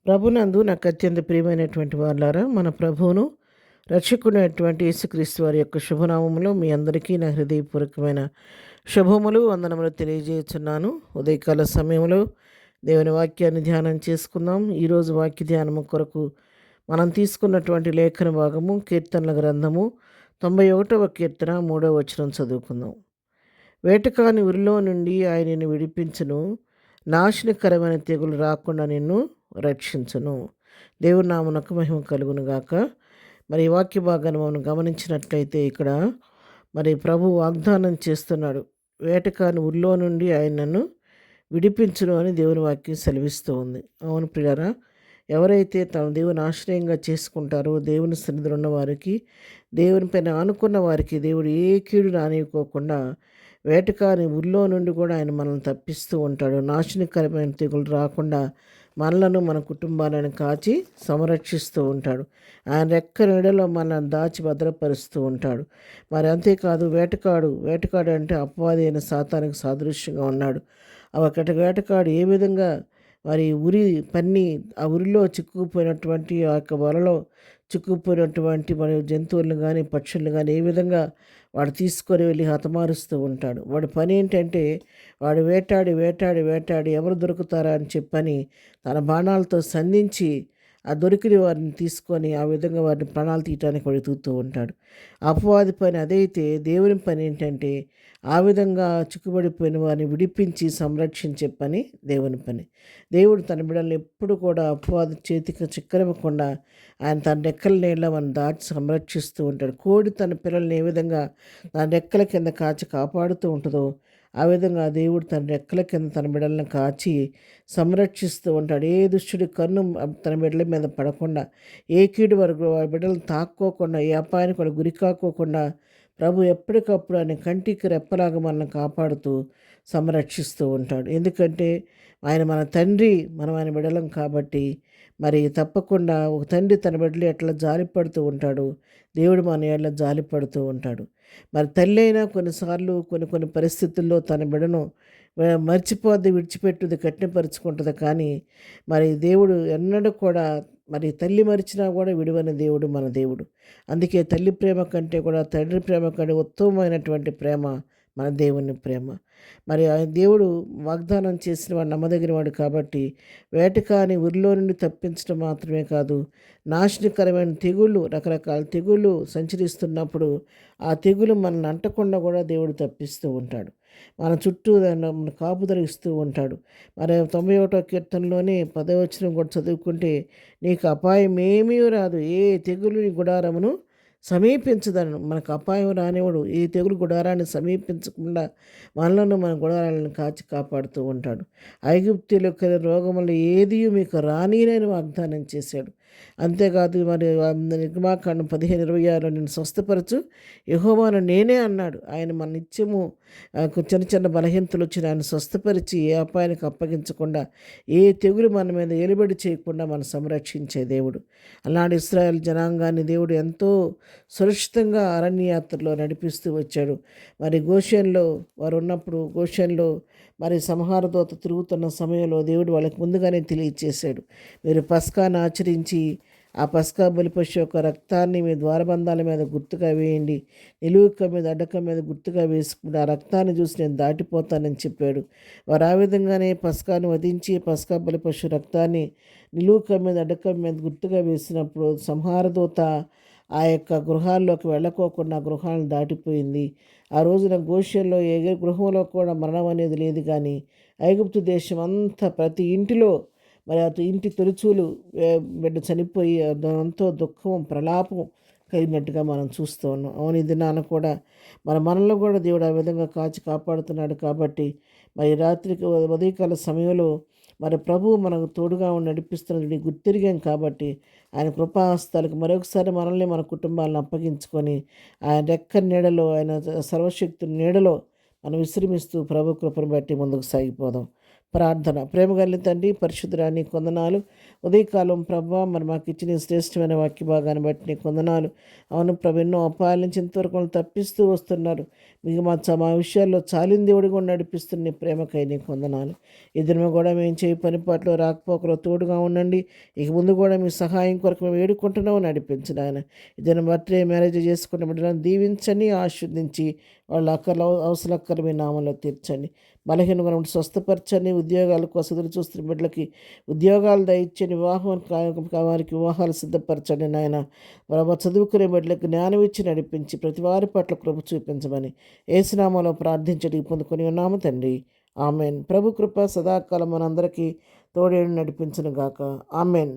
ప్రభునందు నాకు అత్యంత ప్రియమైనటువంటి వారులారా, మన ప్రభువును రక్షకుడైనటువంటి యేసుక్రీస్తు వారి యొక్క శుభనామములో మీ అందరికీ నా హృదయపూర్వకమైన శుభములు వందనములు తెలియజేస్తున్నాను. ఉదయకాల సమయంలో దేవుని వాక్యాన్ని ధ్యానం చేసుకుందాం. ఈరోజు వాక్య ధ్యానము కొరకు మనం తీసుకున్నటువంటి లేఖన భాగము కీర్తనల గ్రంథము 91వ కీర్తన 3వ వచనం చదువుకుందాం. వేటకాని ఉరిలో నుండి ఆయన నిన్ను విడిపించును, నాశనకరమైన తెగులు రాకుండా నిన్ను రక్షించును. దేవుని నామమునకు మహిమ కలుగును గాక. మరి ఈ వాక్య భాగాన్ని మనం గమనించినట్లయితే ఇక్కడ మరి ప్రభు వాగ్దానం చేస్తున్నాడు. వేటకాని ఉరిలో నుండి ఆయన నన్ను విడిపించును అని దేవుని వాక్యం సెలవిస్తూ ఉంది. అవును ప్రియారా, ఎవరైతే తన దేవుని ఆశ్రయంగా చేసుకుంటారో, దేవుని సన్నిధిలో ఉన్న వారికి, దేవుని పైన ఆనుకున్న వారికి దేవుడు ఏ కీడు రానివ్వకోకుండా వేటకాని ఉరిలో నుండి కూడా ఆయన మనల్ని తప్పిస్తూ ఉంటాడు. నాశనకరమైన తెగులు రాకుండా మనలను మన కుటుంబాలను కాచి సంరక్షిస్తూ ఉంటాడు. ఆయన రెక్క నీడలో మనల్ని దాచి భద్రపరుస్తూ ఉంటాడు. మరి అంతేకాదు, వేటకాడు అంటే అపవాది అయిన సాతానికి సాదృశ్యంగా ఉన్నాడు. ఒకటి వేటకాడు ఏ విధంగా మరి ఉరి పన్ని ఆ ఉరిలో చిక్కుకుపోయినటువంటి ఆ యొక్క వలలో చిక్కుకుపోయినటువంటి మరి జంతువులను కానీ పక్షులను కానీ ఏ విధంగా వాడు తీసుకొని వెళ్ళి హతమారుస్తూ ఉంటాడు. వాడి పని ఏంటంటే వాడు వేటాడి ఎవరు దొరుకుతారా అని చెప్పని తన బాణాలతో సంధించి ఆ దొరికిన వారిని తీసుకొని ఆ విధంగా వారిని ప్రాణాలు తీయటానికి వెతుకుతూ ఉంటాడు. అపవాది పని అదైతే దేవుని పని ఏంటంటే ఆ విధంగా చిక్కుబడిపోయిన వారిని విడిపించి సంరక్షించే పని దేవుని పని. దేవుడు తన బిడ్డలను ఎప్పుడు కూడా అపవాది చేతికి చిక్కనివ్వకుండా ఆయన తన రెక్కల నీళ్ళ మనం దాచి సంరక్షిస్తూ ఉంటాడు. కోడి తన పిల్లల్ని ఏ విధంగా తన రెక్కల కింద కాచి కాపాడుతూ ఉంటుందో ఆ విధంగా దేవుడు తన రెక్కల కింద తన బిడ్డలను కాచి సంరక్షిస్తూ ఉంటాడు. ఏ దుష్టుడి కన్ను తన బిడ్డల మీద పడకుండా, ఏ కీడు వరకు ఆ బిడ్డలను తాక్కోకుండా, ఏ అపాయానికి కూడా గురి కాకోకుండా ప్రభు ఎప్పటికప్పుడు ఆయన కంటికి రెప్పలాగా మనల్ని కాపాడుతూ సంరక్షిస్తూ ఉంటాడు. ఎందుకంటే ఆయన మన తండ్రి, మనం ఆయన బిడ్డలం కాబట్టి మరి తప్పకుండా ఒక తండ్రి తన బిడ్డలు ఎట్లా జాలిపడుతూ ఉంటాడు, దేవుడు మన ఏళ్ళ జాలిపడుతూ ఉంటాడు. మరి తల్లి అయినా కొన్నిసార్లు కొన్ని పరిస్థితుల్లో తన బిడ్డను మర్చిపోద్ది, విడిచిపెట్టుది, కఠినపరుచుకుంటుంది. కానీ మరి దేవుడు ఎన్నడూ కూడా మరి తల్లి మరిచినా కూడా విడువని దేవుడు మన దేవుడు. అందుకే తల్లి ప్రేమ కంటే కూడా తండ్రి ప్రేమ కంటే ఉత్తమమైనటువంటి ప్రేమ మన దేవుని ప్రేమ. మరి ఆ దేవుడు వాగ్దానం చేసిన వాడు నమ్మదగిన వాడు కాబట్టి వేటకాని ఉరిలో నుండి తప్పించడం మాత్రమే కాదు, నాశనకరమైన తెగుళ్ళు, రకరకాల తెగుళ్ళు సంచరిస్తున్నప్పుడు ఆ తెగులు మనల్ని అంటకుండా కూడా దేవుడు తప్పిస్తూ ఉంటాడు. మన చుట్టూ మన కాపుదల ఇస్తూ ఉంటాడు. మరి 91వ కీర్తనలోనే 10వ వచనం కూడా చదువుకుంటే, నీకు అపాయం ఏమీ రాదు, ఏ తెగులు నీ గుడారమును సమీపించదను. మనకు అపాయం రానివాడు ఈ తెగులు గుడారాన్ని సమీపించకుండా మనలను మన గుడారాలను కాచి కాపాడుతూ ఉంటాడు. ఐగుప్తుల రోగములు ఏది మీకు రానినని వాగ్దానం చేశాడు. అంతేకాదు, మరి నిర్గమాకాండం 15:26 నేను స్వస్థపరచు యెహోవాను నేనే అన్నాడు. ఆయన మన నిత్యము చిన్న బలహీనతలు వచ్చిన ఆయన స్వస్థపరిచి ఏ అపాయానికి అప్పగించకుండా, ఏ తెగులు మన మీద ఎలుబడి చేయకుండా మనం సంరక్షించే దేవుడు. అలాంటి ఇశ్రాయేల్ జనాంగాన్ని దేవుడు ఎంతో సురక్షితంగా అరణ్యయాత్రలో నడిపిస్తూ వచ్చాడు. మరి గోషెన్లో వారు ఉన్నప్పుడు, గోషెన్లో మరి సంహార దూత తిరుగుతున్న సమయంలో దేవుడు వాళ్ళకి ముందుగానే తెలియచేశాడు, మీరు పస్కాను ఆచరించి ఆ పస్కా బలిపశు యొక్క రక్తాన్ని మీ ద్వారబంధాల మీద గుర్తుగా వేయండి, నిలువుక మీద అడ్డక మీద గుర్తుగా వేసుకుంటే ఆ రక్తాన్ని చూసి నేను దాటిపోతానని చెప్పాడు. వారు ఆ విధంగానే పస్కాను వధించి పస్కా బలిపశు రక్తాన్ని నిలువుక మీద అడ్డక మీద గుర్తుగా వేసినప్పుడు సంహారదూత ఆ యొక్క గృహాల్లోకి వెళ్ళకోకుండా గృహాలను దాటిపోయింది. ఆ రోజున గోషెన్లో ఏ గృహంలో కూడా మరణం అనేది లేదు. కానీ ఐగుప్తు దేశం అంతా ప్రతి ఇంటిలో మరి అటు ఇంటి తొలిచూలు బిడ్డ చనిపోయి ఎంతో దుఃఖం, ప్రలాపం కలిగినట్టుగా మనం చూస్తూ ఉన్నాం. అవును, ఈ దినాన కూడా మనలో కూడా దేవుడు ఆ విధంగా కాచి కాపాడుతున్నాడు. కాబట్టి మరి రాత్రికి ఉదయకాల సమయంలో మరి ప్రభువు మనకు తోడుగా ఉండి నడిపిస్తున్నది గుర్తిరిగాం. కాబట్టి ఆయన కృపాహస్తాలకు మరొకసారి మనల్ని మన కుటుంబాలను అప్పగించుకొని ఆయన రెక్క నీడలో, ఆయన సర్వశక్తి నీడలో మనం విశ్రమిస్తూ ప్రభు కృపను బట్టి ముందుకు సాగిపోదాం. ప్రార్థన. ప్రేమ కలిగిన తండ్రి, పరిశుద్ధుడా నీకు వందనాలు. ఉదయకాలం ప్రభా మరి మాకు ఇచ్చిన ఈ శ్రేష్టమైన వాక్య భాగాన్ని బట్టి నీకు వందనాలు. అవును ప్రభు, ఎన్నో అపాయాల నుంచి ఇంతవరకు వాళ్ళు తప్పిస్తూ వస్తున్నారు. మీకు మా విషయాల్లో చాలిన దేవుడు కూడా నడిపిస్తున్న నీ ప్రేమకై నీకు వందనాలు. ఈ దినము కూడా మేము చేయి పనిపాట్లో రాకపోకలో తోడుగా ఉండండి. ఇక ముందు కూడా మీ సహాయం కొరకు మేము వేడుకుంటున్నాము, నడిపించండి ఆయన. ఇదైనా బర్త్డే మ్యారేజ్ చేసుకున్న బిడ్డలను దీవించండి, ఆశీర్వదించి వాళ్ళ అవసరక్కలు మీ నామంలో తీర్చండి. బలహీనంగా ఉండి స్వస్థపరచండి. ఉద్యోగాల కోసం ఎదురు చూస్తున్న బిడ్డలకి ఉద్యోగాలు దయచండి. వారికి వివాహాలు సిద్ధపరచండి నాయన. చదువుకునే బిడ్డలకు జ్ఞానం ఇచ్చి నడిపించి ప్రతి వారి పట్ల కృప చూపించమని యేసునామములో ప్రార్థించడి పొందుకొని ఉన్నాము తండ్రి. ఆమెన్. ప్రభు కృప సదాకాలం మనందరికీ తోడేడు నడిపించును గాక. ఆమెన్.